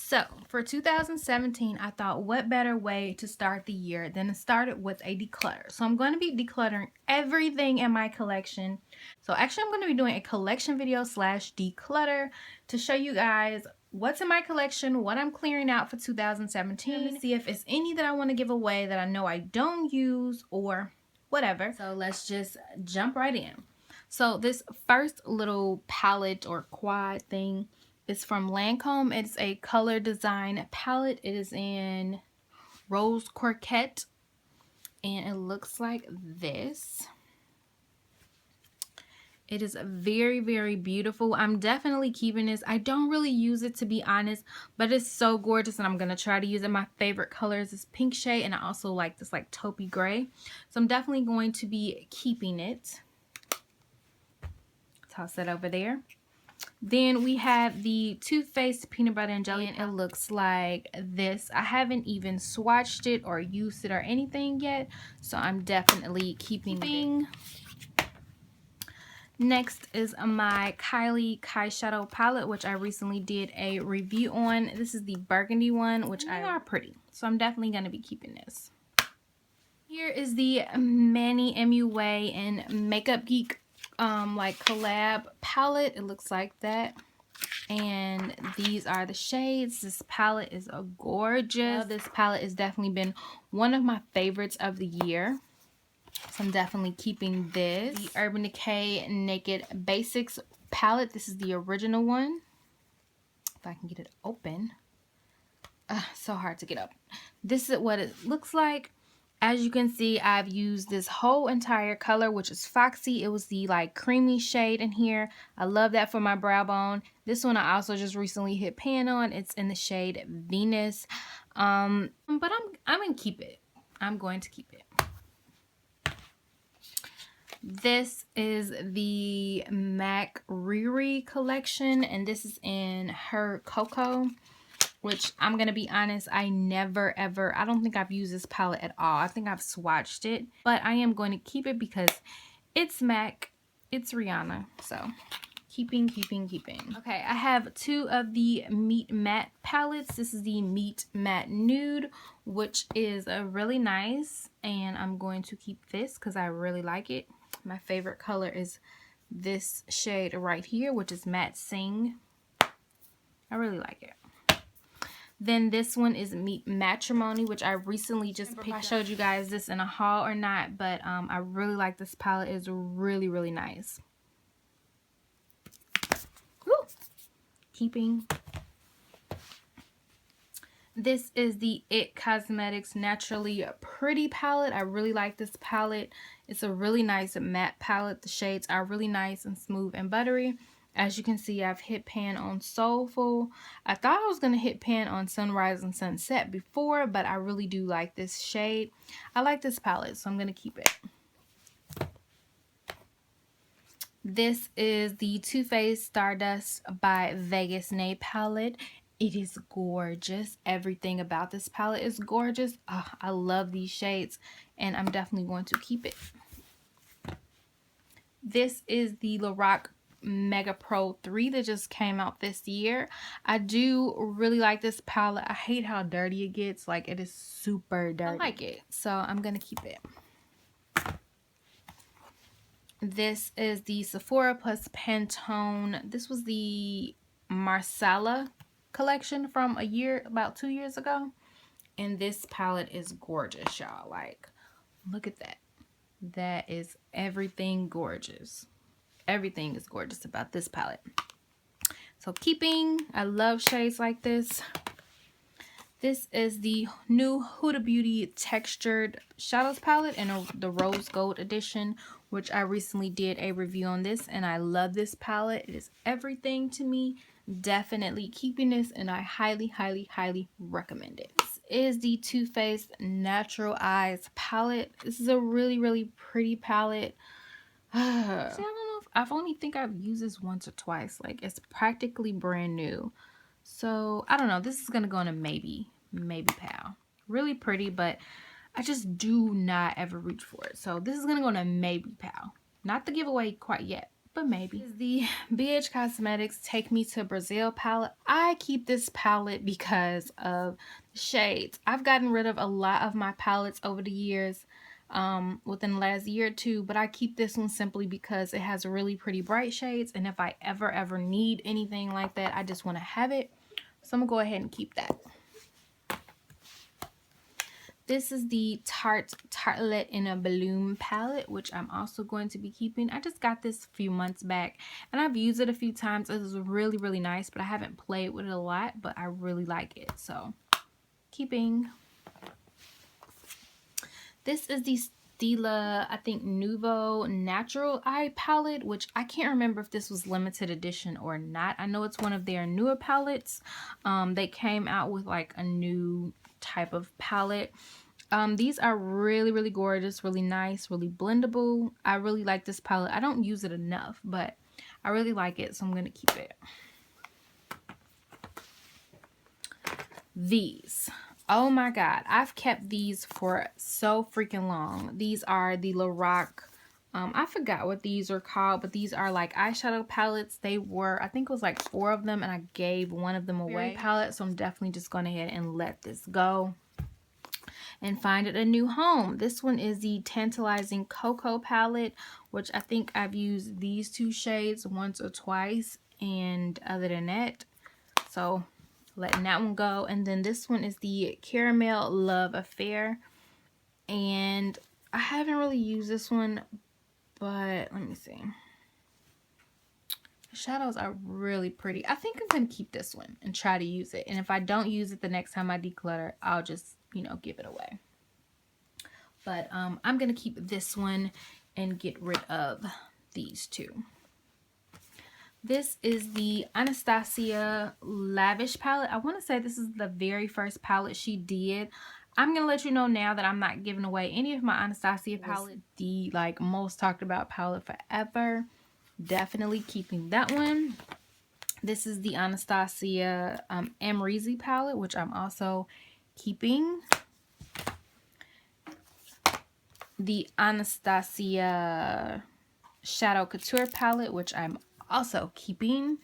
So for 2017, I thought what better way to start the year than to start it with a declutter. So I'm going to be decluttering everything in my collection. So actually I'm going to be doing a collection video slash declutter to show you guys what's in my collection, what I'm clearing out for 2017, see if it's any that I want to give away that I know I don't use or whatever. So let's just jump right in. So this first little palette or quad thing is from Lancome. It's a color design palette. It is in Rose Coquette and it looks like this. It is very, very beautiful. I'm definitely keeping this. I don't really use it, to be honest, but it's so gorgeous and I'm going to try to use it. My favorite color is this pink shade, and I also like this like taupey gray. So I'm definitely going to be keeping it. Toss that over there. Then we have the Too Faced Peanut Butter and Jelly, and it looks like this. I haven't even swatched it or used it or anything yet, so I'm definitely keeping it. Next is my Kylie Eyeshadow palette, which I recently did a review on. This is the burgundy one, which they are pretty, so I'm definitely going to be keeping this. Here is the Manny MUA and Makeup Geek like collab palette. It looks like that, and these are the shades. This palette is gorgeous. This palette has definitely been one of my favorites of the year, so I'm definitely keeping this. The Urban Decay Naked Basics palette. This is the original one. If I can get it open. So hard to get up. This is what it looks like. As you can see, I've used this whole entire color, which is Foxy. It was the like creamy shade in here. I love that for my brow bone. This one I also just recently hit pan on. It's in the shade Venus. But I'm gonna keep it. I'm going to keep it. This is the MAC Riri collection, and this is in her Cocoa, which I'm going to be honest, I never ever, I don't think I've used this palette at all. I think I've swatched it, but I am going to keep it because it's MAC, it's Rihanna, so keeping. Okay, I have two of the Meet Matte palettes. This is the Meet Matte Nude, which is really nice, and I'm going to keep this because I really like it. My favorite color is this shade right here, which is Matte Sing. I really like it. Then this one is Meet Matrimony, which I recently just picked. I showed you guys this in a haul or not, but I really like this palette. It's really, really nice. Woo! Keeping. This is the It Cosmetics Naturally Pretty palette. I really like this palette. It's a really nice matte palette. The shades are really nice and smooth and buttery. As you can see, I've hit pan on Soulful. I thought I was going to hit pan on Sunrise and Sunset before, but I really do like this shade. I like this palette, so I'm going to keep it. This is the Too Faced Stardust by Vegas Nay palette. It is gorgeous. Everything about this palette is gorgeous. Oh, I love these shades, and I'm definitely going to keep it. This is the Lorac Mega Pro 3 that just came out this year. I do really like this palette. I hate how dirty it gets. Like, it is super dirty. I like it, so I'm gonna keep it. This is the Sephora plus Pantone. This was the Marsala collection from about 2 years ago, and this palette is gorgeous, y'all. Like, look at that. That is everything gorgeous. Everything is gorgeous about this palette. So keeping. I love shades like this. This is the new Huda Beauty Textured Shadows palette in the Rose Gold edition, which I recently did a review on this, and I love this palette. It is everything to me. Definitely keeping this, and I highly, highly, highly recommend it. This is the Too Faced Natural Eyes palette. This is a really, really pretty palette. See, I don't know if I've used this once or twice. Like, it's practically brand new. So I don't know. This is gonna go in a maybe pal. Really pretty, but I just do not ever reach for it. So this is gonna go in a maybe pal. Not the giveaway quite yet, but maybe. This is the BH Cosmetics Take Me to Brazil palette. I keep this palette because of the shades. I've gotten rid of a lot of my palettes over the years, within the last year or two, but I keep this one simply because it has really pretty bright shades, and if I ever need anything like that, I just want to have it. So I'm gonna go ahead and keep that. This is the Tarte Tartelette in a Bloom palette, which I'm also going to be keeping. I just got this a few months back, and I've used it a few times. It was really nice, but I haven't played with it a lot, but I really like it, so keeping. This is the Stila, I think, Nouveau Natural Eye palette, which I can't remember if this was limited edition or not. I know it's one of their newer palettes. They came out with like a new type of palette. These are really gorgeous, really nice, really blendable. I really like this palette. I don't use it enough, but I really like it, so I'm gonna keep it. These, oh my god, I've kept these for so freaking long. These are the Lorac, I forgot what these are called, but these are like eyeshadow palettes. They were, I think it was like 4 of them, and I gave one of them away. Palette, so I'm definitely just going ahead and let this go and find it a new home. This one is the Tantalizing Cocoa palette, which I think I've used these 2 shades once or twice, and other than that, so letting that one go. And then this one is the Caramel Love Affair, and I haven't really used this one, but let me see. The shadows are really pretty. I think I'm gonna keep this one and try to use it, and if I don't use it the next time I declutter, I'll just, you know, give it away. But I'm gonna keep this one and get rid of these 2. This is the Anastasia Lavish palette. I want to say this is the very first palette she did. I'm gonna let you know now that I'm not giving away any of my Anastasia palette. The like most talked about palette forever. Definitely keeping that one. This is the Anastasia Amrezy palette, which I'm also keeping. The Anastasia Shadow Couture palette, which I'm also keeping.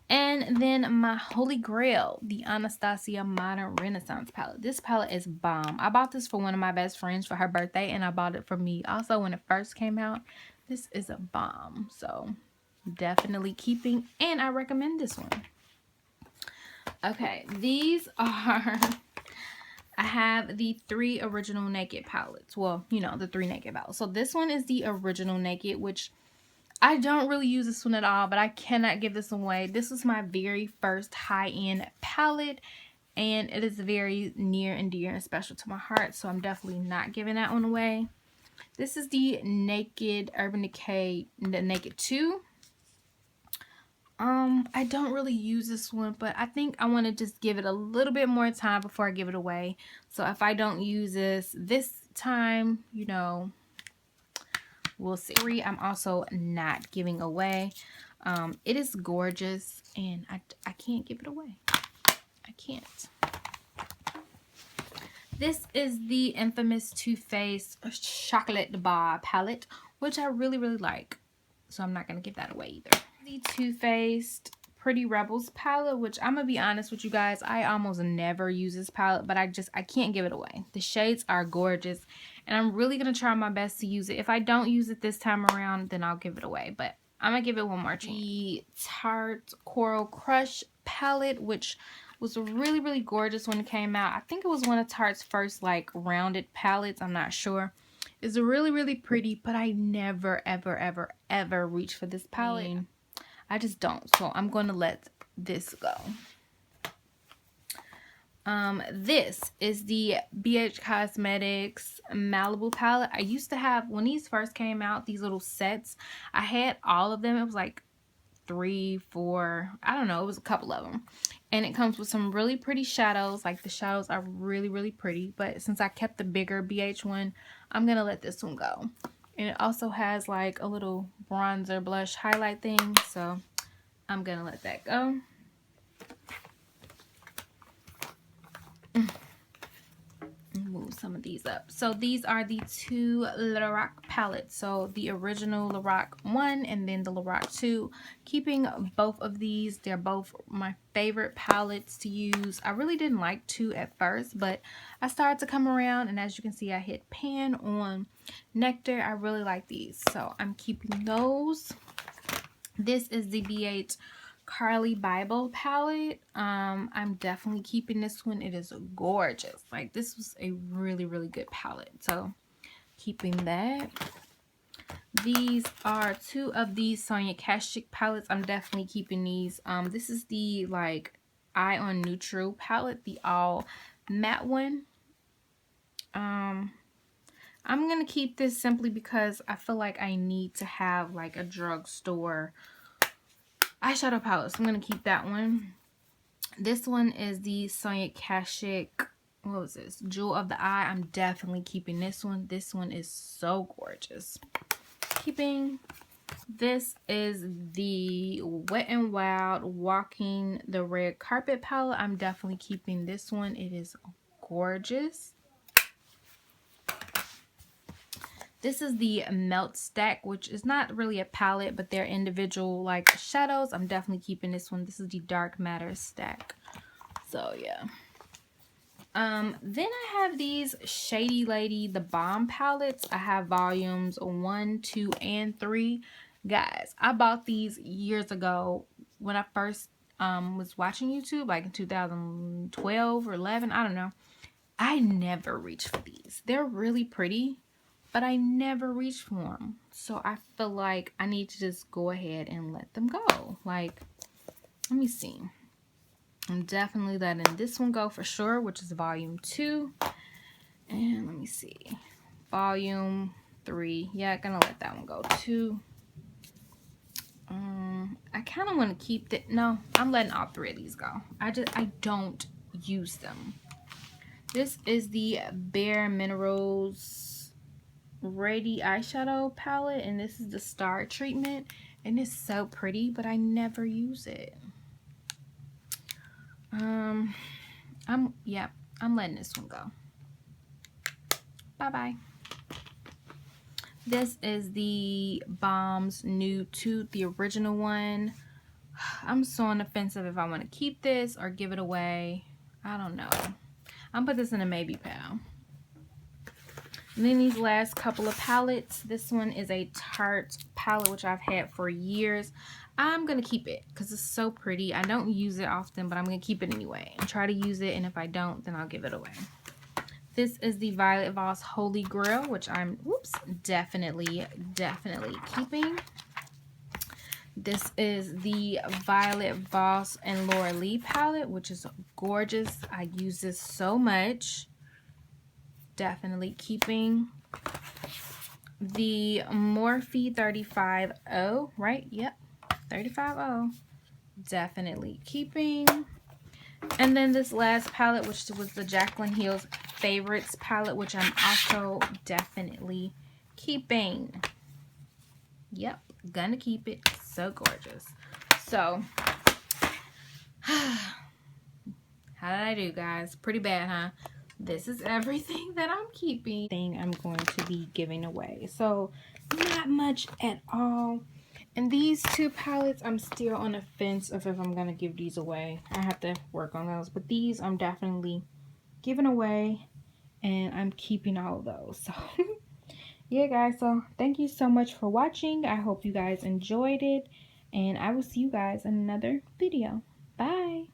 And then my holy grail, the Anastasia Modern Renaissance palette. This palette is bomb. I bought this for one of my best friends for her birthday, and I bought it for me also when it first came out. This is a bomb, so definitely keeping, and I recommend this one. Okay, these are, I have the 3 original Naked palettes. Well, you know, the 3 Naked palettes. So this one is the original Naked, which I don't really use this one at all, but I cannot give this away. This was my very first high-end palette, and it is very near and dear and special to my heart, so I'm definitely not giving that one away. This is the Naked Urban Decay, the Naked 2. I don't really use this one, but I think I want to just give it a little bit more time before I give it away. So if I don't use this time, you know, we'll see. I'm also not giving away. It is gorgeous, and I can't give it away. I can't. This is the infamous Too Faced Chocolate Bar palette, which I really like. So I'm not going to give that away either. The Too Faced Pretty Rebels palette, which I'm going to be honest with you guys, I almost never use this palette, but I can't give it away. The shades are gorgeous, and I'm really going to try my best to use it. If I don't use it this time around, then I'll give it away, but I'm going to give it one more chance. The Tarte Coral Crush palette, which was really gorgeous when it came out. I think it was one of Tarte's first like rounded palettes. I'm not sure. It's really pretty, but I never ever reach for this palette. I just don't. So I'm going to let this go. This is the BH Cosmetics Malibu palette. I used to have, when these first came out, these little sets. I had all of them. It was like 3, 4, I don't know, it was a couple of them, and it comes with some really pretty shadows. Like the shadows are really pretty, but since I kept the bigger BH one, I'm gonna let this one go. And it also has like a little bronzer blush highlight thing, so I'm gonna let that go. Move some of these up. So these are the two Lorac palettes. So the original Lorac 1 and then the Lorac 2. Keeping both of these. They're both my favorite palettes to use. I really didn't like 2 at first, but I started to come around, and as you can see, I hit pan on Nectar. I really like these, so I'm keeping those. This is the BH Carly Bible palette. I'm definitely keeping this one. It is gorgeous. Like, this was a really, really good palette, so keeping that. These are 2 of these Sonia Kashuk palettes. I'm definitely keeping these. This is the like Eye on Neutral palette, the all matte one. I'm gonna keep this simply because I feel like I need to have like a drugstore eyeshadow palette, so I'm gonna keep that one. This one is the Sonia Kashuk, what was this, Jewel of the Eye. I'm definitely keeping this one. This one is so gorgeous. Keeping. This is the Wet n Wild Walking the Red Carpet palette. I'm definitely keeping this one. It is gorgeous. This is the Melt Stack, which is not really a palette, but they're individual like shadows. I'm definitely keeping this one. This is the Dark Matter Stack. So yeah. Then I have these Shady Lady The Bomb palettes. I have volumes 1, 2, and 3. Guys, I bought these years ago when I first was watching YouTube, like in 2012 or 11, I don't know. I never reached for these. They're really pretty, but I never reached for them. So I feel like I need to just go ahead and let them go. Like, let me see. I'm definitely letting this one go for sure, which is volume 2. And let me see. Volume 3. Yeah, gonna let that one go too. I kind of want to keep it. No, I'm letting all 3 of these go. I don't use them. This is the Bare Minerals Ready eyeshadow palette, and this is the Star Treatment, and it's so pretty, but I never use it. I'm letting this one go. Bye bye. This is the Bombs Nude Tooth, the original one. I'm so on the fence of if I want to keep this or give it away. I don't know. I'm gonna put this in a maybe pile. And then these last couple of palettes. This one is a Tarte palette, which I've had for years. I'm going to keep it because it's so pretty. I don't use it often, but I'm going to keep it anyway and try to use it. And if I don't, then I'll give it away. This is the Violet Voss Holy Grail, which I'm, definitely keeping. This is the Violet Voss and Laura Lee palette, which is gorgeous. I use this so much. Definitely keeping. The Morphe 35O, right? Yep, 35O. Definitely keeping. And then this last palette, which was the Jaclyn Hill's Favorites palette, which I'm also definitely keeping. Yep, gonna keep it. So gorgeous. So, how did I do, guys? Pretty bad, huh? This is everything that I'm keeping. I'm going to be giving away. So, not much at all. And these 2 palettes, I'm still on the fence of if I'm going to give these away. I have to work on those. But these, I'm definitely giving away. And I'm keeping all of those. So, yeah, guys. So, thank you so much for watching. I hope you guys enjoyed it. And I will see you guys in another video. Bye.